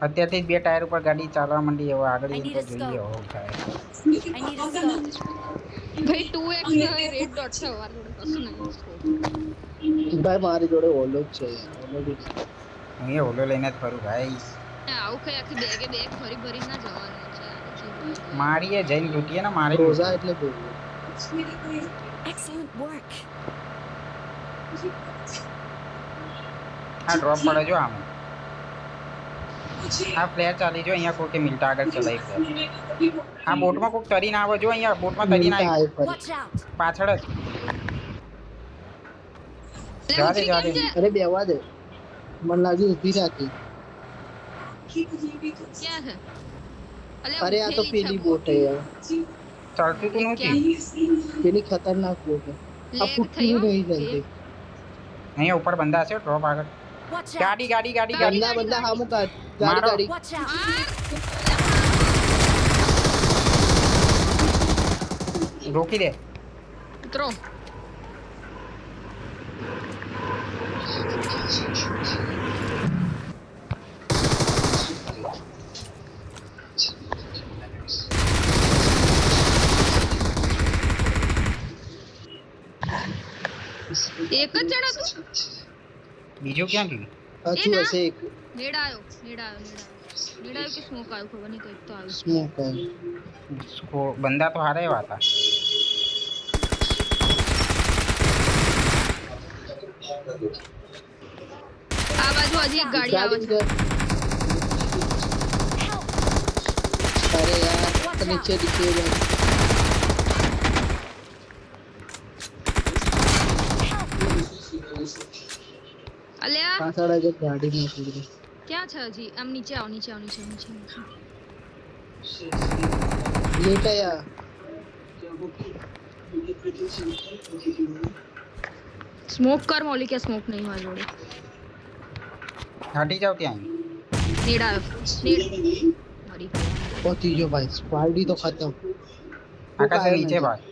અત્યારથી જ બે ટાયર ઉપર ગાડી ચાલવા માંડી હવે આગળ જઈને તો જોઈએ હો થાય ભાઈ 2x ને હવે રેડ ડોટ છે મારી જોડે કશું નહીં સ્કોપ ભાઈ મારી જોડે ઓલો જ છે યાર ઓલો બી હું એ ઓલો લઈને જ ફરું ભાઈ આવું કઈ આખી બેગ ભરી ભરી ના જવાનું છે મારીએ જઈને લૂટીએ ને મારી રોઝા એટલે બોલ Excellent work. આ ડ્રોપ પડે જો આમ આ ફ્લેર ચાલી જો અહીંયા કોઈ મિલતા આગળ ચલાવી ફ્લેર આ બોટમાં કોક તરીને આવે જો અહીંયા બોટમાં તરીને આવે Watch out. પાછળ જ જવા દે અરે બેવા દે મને લાગી ઊભી રાખી ક્યાં છે અરે આ તો પેલી બોટ હે યાર ચાલતું તો નથી પેલી ખતરનાક બોટ હે આ ફૂટતી નહીં જલ્દી અહીંયા ઉપર બંદા છે ડ્રોપ આગળ Watch out. ગાડી ગાડી ગાડી ગાડી બંદા બંદા હામુ કાઢ મારો. ગાડી Watch out. રોકી દે ઉતરો એક જ જણા તું બીજું ક્યાં ગયું પાછું હશે એક નેડ આવ્યો કે સ્મોક આવ્યો ખબર નહીં કઈક તો આવ્યું સ્મોક બંદા તો હારા એવા હતા આ બાજુ હજી એક ગાડી આવે છે અરે યાર નીચે દીખે અલ્યા પાછળ જ ગાડી માં પડી ક્યાં છે હજી આમ નીચે આવ લેટાયા સ્મોક કર મોલી કે સ્મોક નહીં મારી જોડે હટી જાવ ત્યાં નેડ આવ્યો નેડ મારી પહોંચી ગયો ભાઈ સ્પાર્ડી તો ખતમ આકાશ નીચે ભાઈ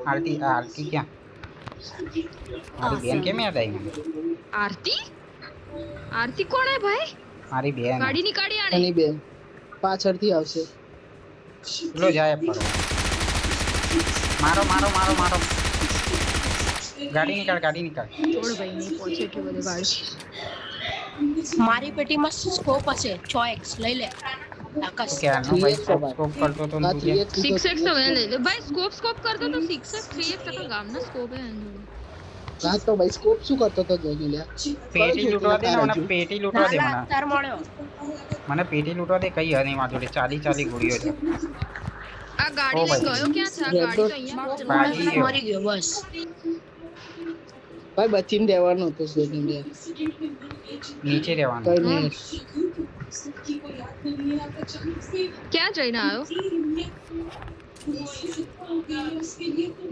આરતી ક્યાં મારી બેન કેમ યાદ આવી મને આરતી કોણ હે ભાઈ મારી બેન ગાડી નીકાળી આને એની બેન પાછળથી આવશે લો જાય પર મારો ગાડી નીકાળ છોડ ભાઈ નહીં પહોંચે એટલું બધું ગાડી મારી પેટીમાં સ્કોપ હશે 6x લઈ લે આકાશ ક્યાંનો ભાઈ સ્કોપ કરતો તો આ તું 3x 6x તો મેં લઈ લે ભાઈ સ્કોપ કરતો તો 6x 3x તો ગામના સ્કોપ હે હા તો ભાઈ સ્કોપ શું કરતો તો જોઈ લે પેટી લૂંટવા દે ને મને પેટી લૂંટવા દે મને તાર મળ્યો મને પેટી લૂંટવા દે કઈ હે નહીં મારી જોડે 40 ગોળીઓ છે આ ગાડી લઈ ગયો ક્યાં છે આ ગાડી તો અહીંયા ભાગી ગયો. મરી ગયો બસ ભાઈ બચીને રહેવાનું હતું સોની લે નીચે રહેવાનું કઈ નહીં ક્યાં જઈને આવ્યો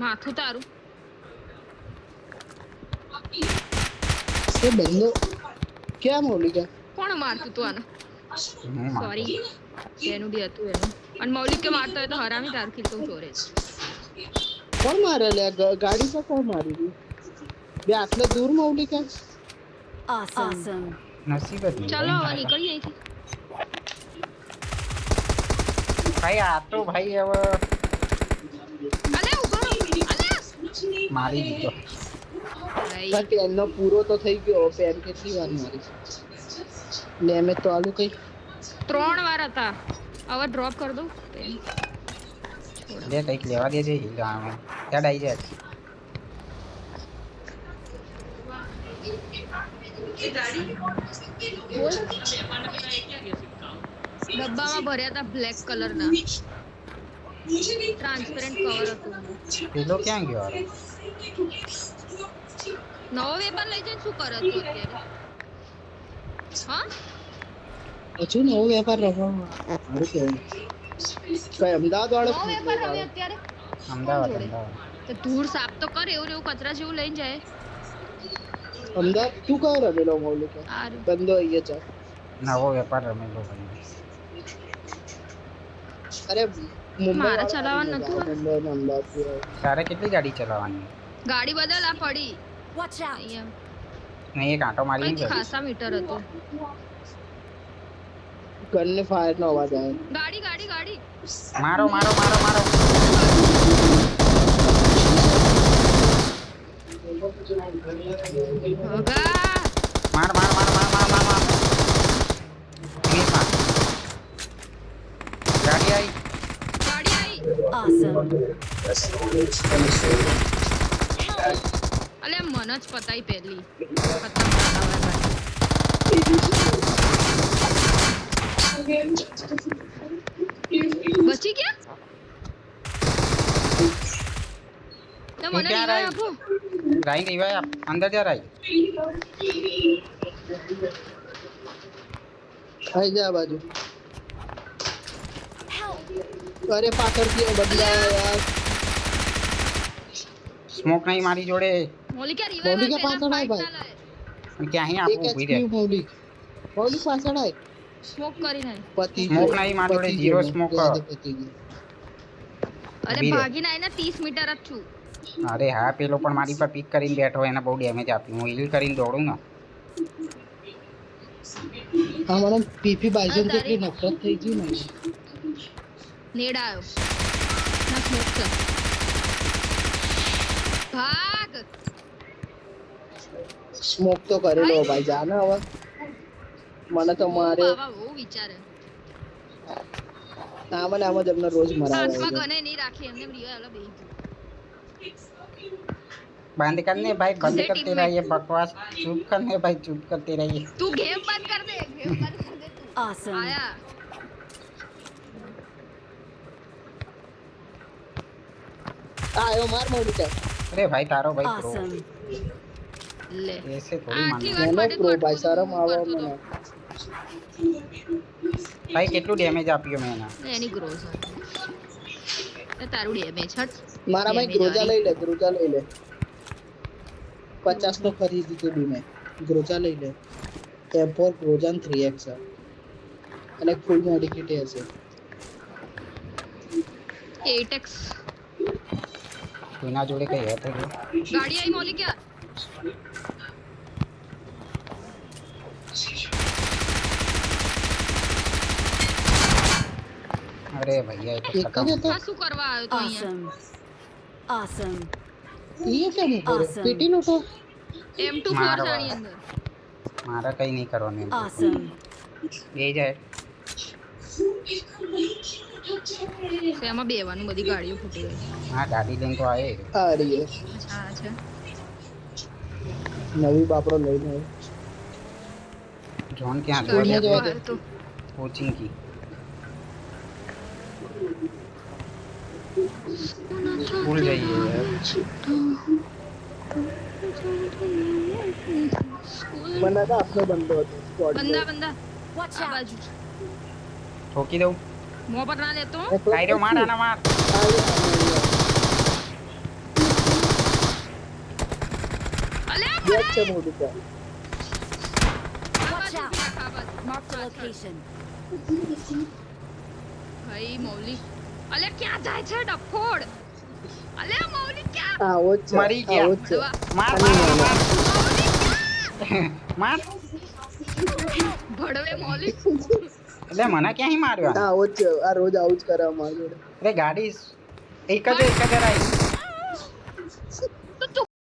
માથું તારું એ બંદો ક્યાં મોલી ગયા કોણ મારતું તું આને હું મારતો. સોરી એનું બી હતું એનું અને મૌલિક કે મારતો હોય તો હરામી તાર ખીલ તો ચોરે છે કોણ મારે લે ગાડી પર કોણ મારી હતી બે આટલે દૂર મોલી કે Awesome. નસીબ જ નહીં ચલો હવે ભાઈ. નીકળીએ અહીંથી ભાઈ આ તો ભાઈ હવે અલે ઉભો રહો અલે મારી દીધો ભાઈ પણ પેનનો પૂરો તો થઈ ગયો પેન કેટલી વાર મારી ડેમેજ તો આલુ કઈ 3 વાર હતા હવે ડ્રોપ કરી દઉં લે કંઈક લેવા દેજે હીલ આમે યાદ આવી જાય ડબ્બામાં ભર્યા હતા બ્લેક કલરના ટ્રાન્સપેરન્ટ કવર હતું પેલો ક્યાં ગયો હવે? નવો વેપાર લઈ જઈને શું કરે તું અત્યારે હા પછી નવો વેપાર રમવાનો મારું કેવું કઈ અમદાવાદ વાળો નવો વેપાર રમે અત્યારે અમદાવાદ જોડે. અમદાવાદ તો ધૂળ સાફ તો કર એવું એવું કચરા જેવું લઈને જાય અમદાવાદ તું કયો રમેલો મોલી કે આ બંધો અહીંયા ચાલ નવો વેપાર રમેલો ભાઈ અરે મુંબઈ મારે ચલાવવાનું નતું આ. મુંબઈ ને અમદાવાદ પૂરા તારે કેટલી ગાડી ચલાવવાની ગાડી બદલ આ પડી Watch out. અહીંયા નહીં એક આંટો મારી કંઈક ખાસા મીટર હતું ગનને ફાયર નો અવાજ આવે. ગાડી ગાડી ગાડી મારો મારો મારો મારો ભગા માર માર માર માર માર માર માર ફિનિશ માર ગાડી આવી ગાડી આવી Awesome. અલે મન જ પતાઈ પહેલી પતંગ ચગાવવા માટે. બચી ગયા તો તું મને ક્યાં રિવાઇવ રહી? આપો. રાઈ ગઈ ભાઈ અંદર જા રાઈ આઈ જા આ બાજુ. અરે પાછળથી બદલાયા યાર. સ્મોક નહીં મારી જોડે મોલી કે રિવાઇવ મોલી કે આપે પાછળ એના આય fight ભાઈ. ના લાય. પણ ક્યાં અહીં એક આપું ઊભી રહે HP મૌલિક. મૌલિક પાછળ આય. સ્મોક કરી નાય. પતિ Smoke નહીં મારી જોડે, zero smoke. અરે ઊભી રહે. ભાગીને આઈને 30 મીટર જ છું. અરે હા પેલો પણ મારી પર પિક કરીને બેઠો એને બહુ ડેમેજ આપ્યું હું હીલ કરીને દોડું ને હા મને પીપી બાઈજન કેટલી નફરત થઈ ગઈ ને. નેડ આયો ના સ્મોક છે. ભાગ સ્મોક તો કરેલો ભાઈ જાને હવે. મને તો મારે બાવા બહુ વિચારે આમાં ને આમાં જ અમને રોજ મરાવે હાથમાં છે. ગને નહીં રાખી એમને રિવાઇવ આલા બેહી ગયું. बंद करने भाई बंद से करते टीम में- रहिए बकवास चुप करने भाई चुप करते रहिए તું ગેમ બંધ કર દે ગેમ બંધ કર દે તું. Awesome. આયા આયો માર મૌલિક. अरे भाई तारो भाई प्रो Awesome. લે ऐसे थोड़ी આટલી मानो વાર મને માટે પ્રો તું ભાઈ શરમ આવે કરતો મને. भाई કેટલું ડેમેજ આપ્યું મેં એના તો. એની ગ્રોઝ તારું ડેમેજ હટ મારા ભાઈ ગ્રોજા લઈ લે, ગ્રોજા લઈ લે. 50 નો ખરીદી દીધું મેં. ગ્રોજા લઈ લે. M4 ગ્રોજા 3x છે. અને ફૂલ મોડિફિકેટ હશે. 8x કોઈના જોડે કઈ હે તો જો. ગાડી આવી મોલી ક્યાં અરે ભૈયા એ તો એક ખતમ જ હતો. આ શું કરવા આવ્યો તો અહીંયા Awesome. Awesome. એ કેમ ઉપર Awesome. પીટી નો તો M2 મારો ફોર્સ આની અંદર મારે કઈ નહીં કરવાનું એમ. Awesome. બે જાય તો એમાં બેવાનું બધી ગાડીઓ ફૂટી ગઈ હા ગાડી લઈને તો આયે આ રહી હે. હા છે નવી બાપડો લઈને આવ્યો. જોન ક્યાં સ્કૂલમાં જોડે જવા દે. તો કોચિંગ की स्कूल जाइए यार મને તો આપણો બંધો હતો સ્કોડ. બંદા બંદા Watch આ out. બાજુ ठोकी दो મોં પર ના લેતો आइडियो मार आना मार અલે બેક છે મોટું છે. Watch out. Mark the location. ભાઈ મૌલી અલે ક્યાં જાય છે ડફોડ અલે મૌલી ક્યાં આવો જ છે, મરી ગયા. આવો જ છે. मार અને मार મારો. मार मार ભડવે મૌલી એટલે મને ક્યાં માર્યો આને? આવો જ છે. આ રોજ આવું જ કરે અમારા જોડે. અરે ગાડી એક જ આવી